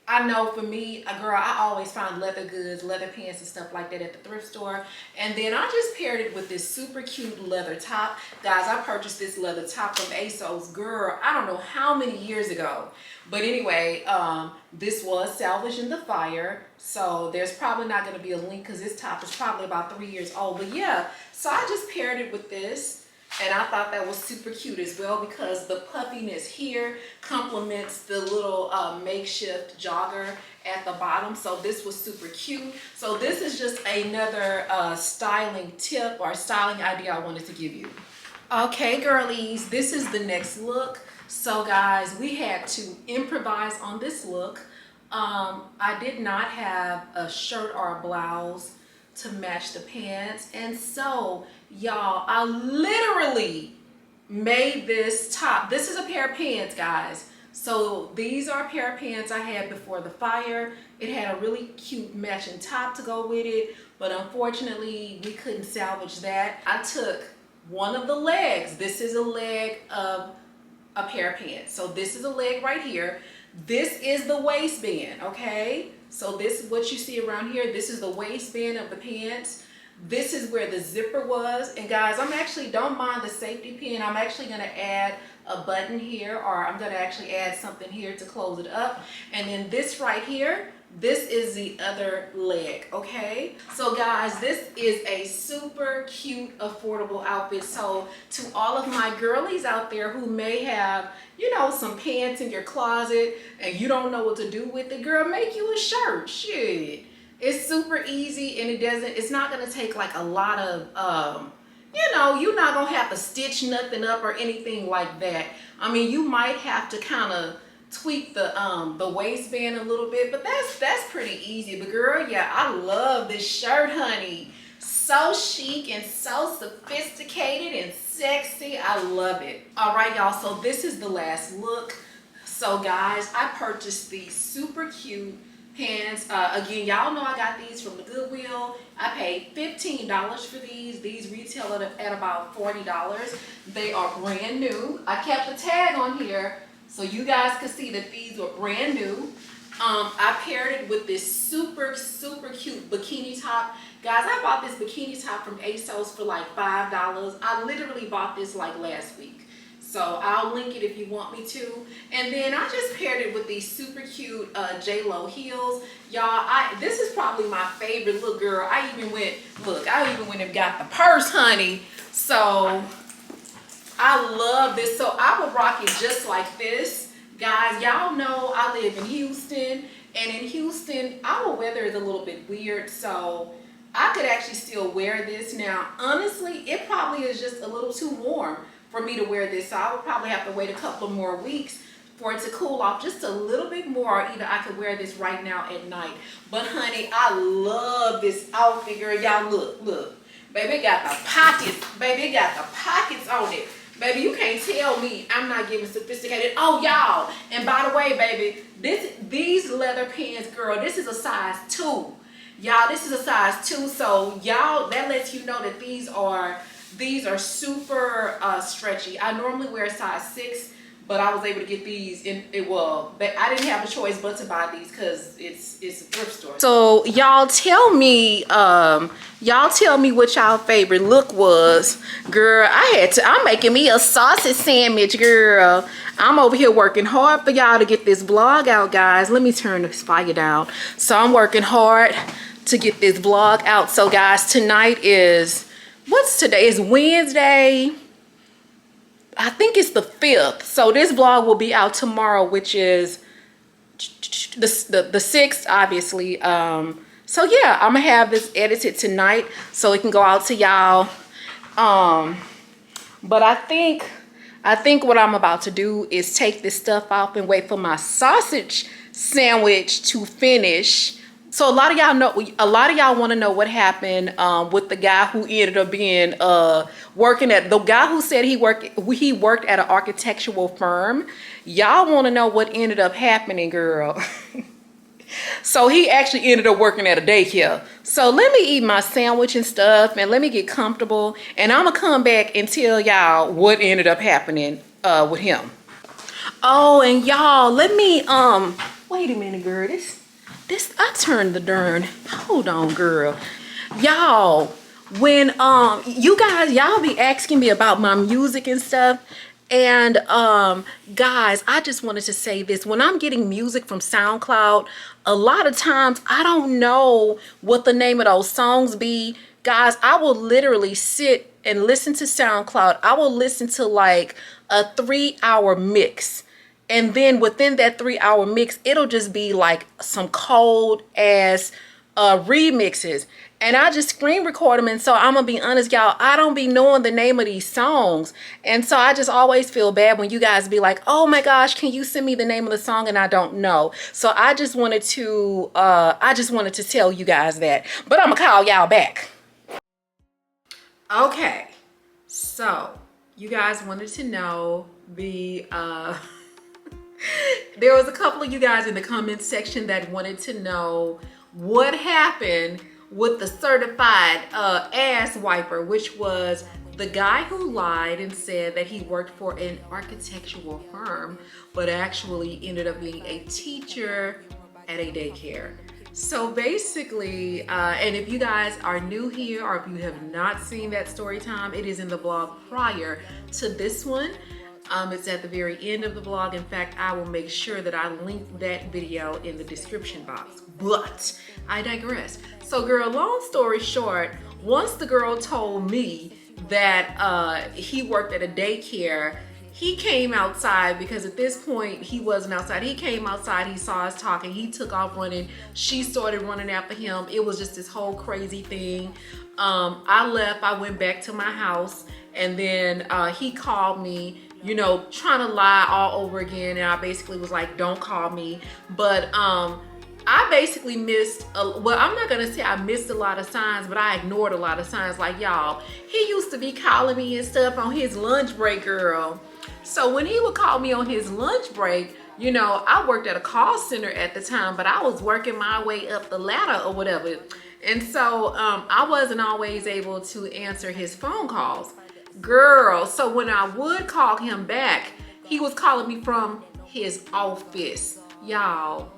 I know for me, girl, I always find leather goods, leather pants and stuff like that at the thrift store. And then I just paired it with this super cute leather top. Guys, I purchased this leather top from ASOS, girl, I don't know how many years ago. But anyway, this was salvaged in the fire. So there's probably not going to be a link because this top is probably about 3 years old. But yeah, so I just paired it with this. And I thought that was super cute as well because the puffiness here complements the little makeshift jogger at the bottom. So this was super cute. So this is just another styling tip or styling idea I wanted to give you. Okay, girlies, this is the next look. So guys, we had to improvise on this look. I did not have a shirt or a blouse to match the pants, and so y'all, I literally made this top. This is a pair of pants, guys. So these are a pair of pants I had before the fire. It had a really cute matching top to go with it, but unfortunately we couldn't salvage that. I took one of the legs. This is a leg of a pair of pants. So this is a leg right here. This is the waistband, okay? So this is what you see around here. This is the waistband of the pants. This is where the zipper was. And guys, don't mind the safety pin. I'm actually gonna add a button here, or I'm gonna actually add something here to close it up. And then this right here, this is the other leg, okay? So guys, this is a super cute, affordable outfit. So to all of my girlies out there who may have, you know, some pants in your closet and you don't know what to do with it, girl, make you a shirt, shit. It's super easy and it's not gonna take like a lot of, you know, you're not gonna have to stitch nothing up or anything like that. I mean, you might have to kind of tweak the waistband a little bit, but that's pretty easy. But girl, yeah, I love this shirt, honey. So chic and so sophisticated and sexy. I love it. All right, y'all, so this is the last look. So guys, I purchased these super cute pants. Again, y'all know I got these from the Goodwill. I paid $15 for these. These retail at about $40. They are brand new. I kept the tag on here so you guys could see that these were brand new. I paired it with this super cute bikini top. Guys, I bought this bikini top from ASOS for like $5. I literally bought this like last week. So I'll link it if you want me to. And then I just paired it with these super cute J-Lo heels. Y'all, this is probably my favorite look, girl. I even went and got the purse, honey. So I love this. So I would rock it just like this. Guys, y'all know I live in Houston. And in Houston, our weather is a little bit weird. So I could actually still wear this now. Honestly, it probably is just a little too warm for me to wear this. So I would probably have to wait a couple of more weeks for it to cool off just a little bit more. Either I could wear this right now at night. But honey, I love this outfit, girl. Y'all look. Baby, it got the pockets. Baby, it got the pockets on it. Baby, you can't tell me I'm not giving sophisticated. Oh, y'all. And by the way, baby, these leather pants, girl, this is a size 2. Y'all, this is a size 2. So, y'all, that lets you know that these are super stretchy. I normally wear a size 6. But I was able to get these I didn't have a choice but to buy these because it's a thrift store. So y'all tell me what y'all favorite look was. Girl, I'm making me a sausage sandwich, girl. I'm over here working hard for y'all to get this vlog out, guys. Let me turn this fire down. So I'm working hard to get this vlog out. So guys, tonight is, what's today? It's Wednesday. I think it's the 5th. So this vlog will be out tomorrow, which is the 6th, obviously. So yeah, I'm gonna have this edited tonight so it can go out to y'all. But I think what I'm about to do is take this stuff off and wait for my sausage sandwich to finish. So a lot of y'all want to know what happened with the guy who ended up being the guy who said he worked at an architectural firm. Y'all want to know what ended up happening, girl. So he actually ended up working at a daycare. So let me eat my sandwich and stuff and let me get comfortable, and I'm gonna come back and tell y'all what ended up happening with him. Oh, and y'all, let me wait a minute, girl. I turned the darn, hold on, girl. Y'all, when y'all be asking me about my music and stuff, and guys, I just wanted to say this. When I'm getting music from SoundCloud, a lot of times I don't know what the name of those songs be. Guys, I will literally sit and listen to SoundCloud. I will listen to like a 3-hour mix. And then within that 3-hour mix, it'll just be like some cold ass remixes. And I just screen record them. And so I'm going to be honest, y'all, I don't be knowing the name of these songs. And so I just always feel bad when you guys be like, oh my gosh, can you send me the name of the song? And I don't know. So I just wanted to tell you guys that. But I'm going to call y'all back. Okay. So you guys wanted to know there was a couple of you guys in the comments section that wanted to know what happened with the certified ass wiper, which was the guy who lied and said that he worked for an architectural firm, but actually ended up being a teacher at a daycare. So basically, and if you guys are new here or if you have not seen that story time, it is in the blog prior to this one. It's at the very end of the vlog. In fact, I will make sure that I link that video in the description box. But I digress. So girl, long story short, once the girl told me that he worked at a daycare, he came outside because at this point he wasn't outside. He came outside, he saw us talking, he took off running. She started running after him. It was just this whole crazy thing. I left, I went back to my house, and then he called me, you know, trying to lie all over again. And I basically was like, don't call me. But I basically missed, well, I'm not gonna say I missed a lot of signs, but I ignored a lot of signs. Like, y'all, he used to be calling me and stuff on his lunch break, girl. So when he would call me on his lunch break, you know, I worked at a call center at the time, but I was working my way up the ladder or whatever. And so I wasn't always able to answer his phone calls. Girl, so when I would call him back, he was calling me from his office. Y'all,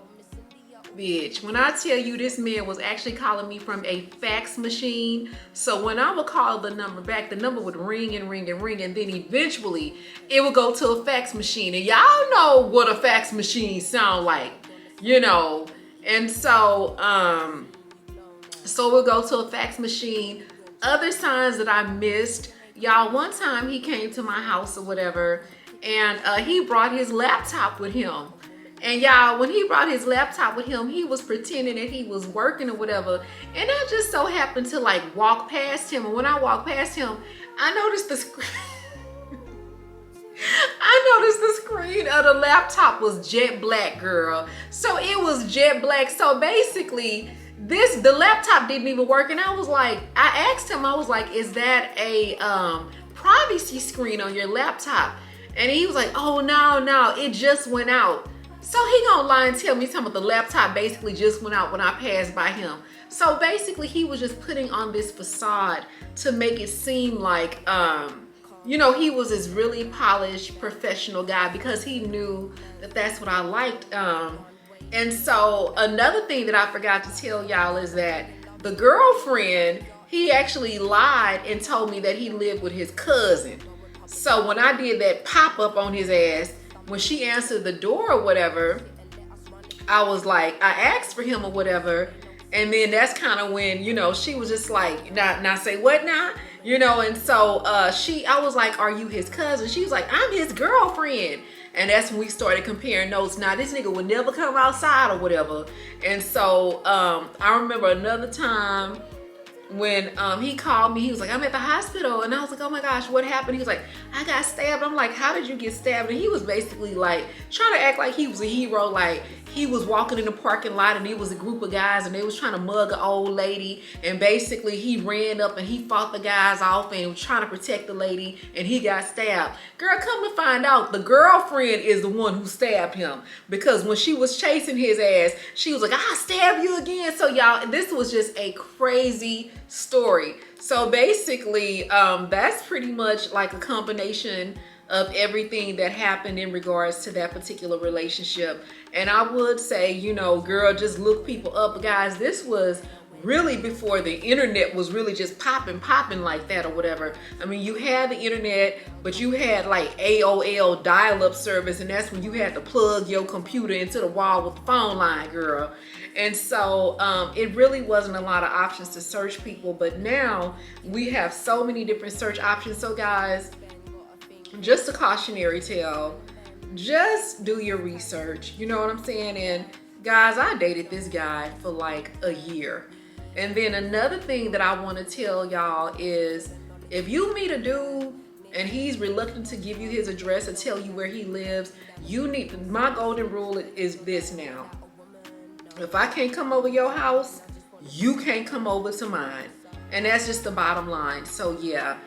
bitch, when I tell you this man was actually calling me from a fax machine. So when I would call the number back, the number would ring and ring and ring, and then eventually it would go to a fax machine. And y'all know what a fax machine sound like, you know. And so we'll go to a fax machine. Other signs that I missed, y'all, one time he came to my house or whatever, and he brought his laptop with him. And y'all, when he brought his laptop with him, he was pretending that he was working or whatever. And I just so happened to like walk past him. And when I walked past him, I noticed the screen. I noticed the screen of the laptop was jet black, girl. So it was jet black. So basically, the laptop didn't even work. And I was like, I asked him, I was like, is that a privacy screen on your laptop? And he was like, oh, no, it just went out. So he gonna lie and tell me something about the laptop basically just went out when I passed by him. So basically he was just putting on this facade to make it seem like, you know, he was this really polished professional guy because he knew that that's what I liked. And so another thing that I forgot to tell y'all is that the girlfriend, he actually lied and told me that he lived with his cousin. So when I did that pop-up on his ass, when she answered the door or whatever, I was like, I asked for him or whatever. And then that's kind of when, you know, she was just like, not say what now? You know, and so I was like, are you his cousin? She was like, I'm his girlfriend. And that's when we started comparing notes. Now, this nigga would never come outside or whatever. And so I remember another time when he called me, he was like, I'm at the hospital. And I was like, oh my gosh, what happened? He was like, I got stabbed. I'm like, how did you get stabbed? And he was basically like trying to act like he was a hero. Like he was walking in the parking lot and it was a group of guys and they was trying to mug an old lady. And basically he ran up and he fought the guys off and was trying to protect the lady and he got stabbed. Girl, come to find out, the girlfriend is the one who stabbed him, because when she was chasing his ass, she was like, I'll stab you again. So y'all, this was just a crazy story. So basically, that's pretty much like a combination of everything that happened in regards to that particular relationship. And I would say, you know, girl, just look people up. Guys, this was really before the internet was really just popping like that or whatever. I mean, you had the internet, but you had like AOL dial-up service, and that's when you had to plug your computer into the wall with the phone line, girl. And so it really wasn't a lot of options to search people, but now we have so many different search options. So guys, just a cautionary tale, just do your research, you know what I'm saying? And guys, I dated this guy for like a year. And then another thing that I want to tell y'all is, if you meet a dude and he's reluctant to give you his address or tell you where he lives, you need, my golden rule is this now. If I can't come over your house, you can't come over to mine. And that's just the bottom line. So yeah.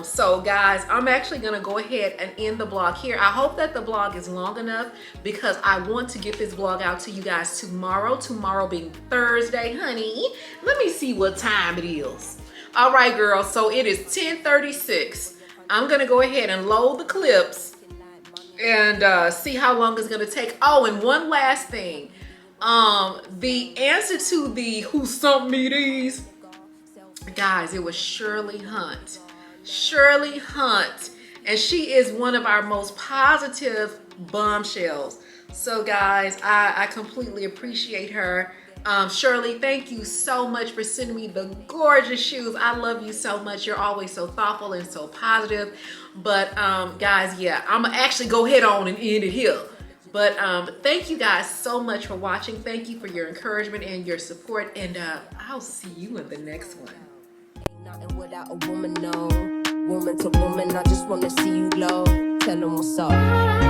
So guys, I'm actually gonna go ahead and end the vlog here. I hope that the vlog is long enough, because I want to get this vlog out to you guys tomorrow being Thursday, honey. Let me see what time it is. All right, girls, so it is 10:36. I'm gonna go ahead and load the clips and see how long it's gonna take. Oh, and one last thing. The answer to the who sent me these, guys, it was Shirley Hunt. Shirley Hunt, and she is one of our most positive bombshells. So guys, I completely appreciate her. Shirley, thank you so much for sending me the gorgeous shoes. I love you so much. You're always so thoughtful and so positive. But guys, yeah, I'm gonna actually go head on and end it here. But thank you guys so much for watching. Thank you for your encouragement and your support, and I'll see you in the next one. Nothing without a woman, no. Woman to woman, I just wanna see you glow. Tell them what's up.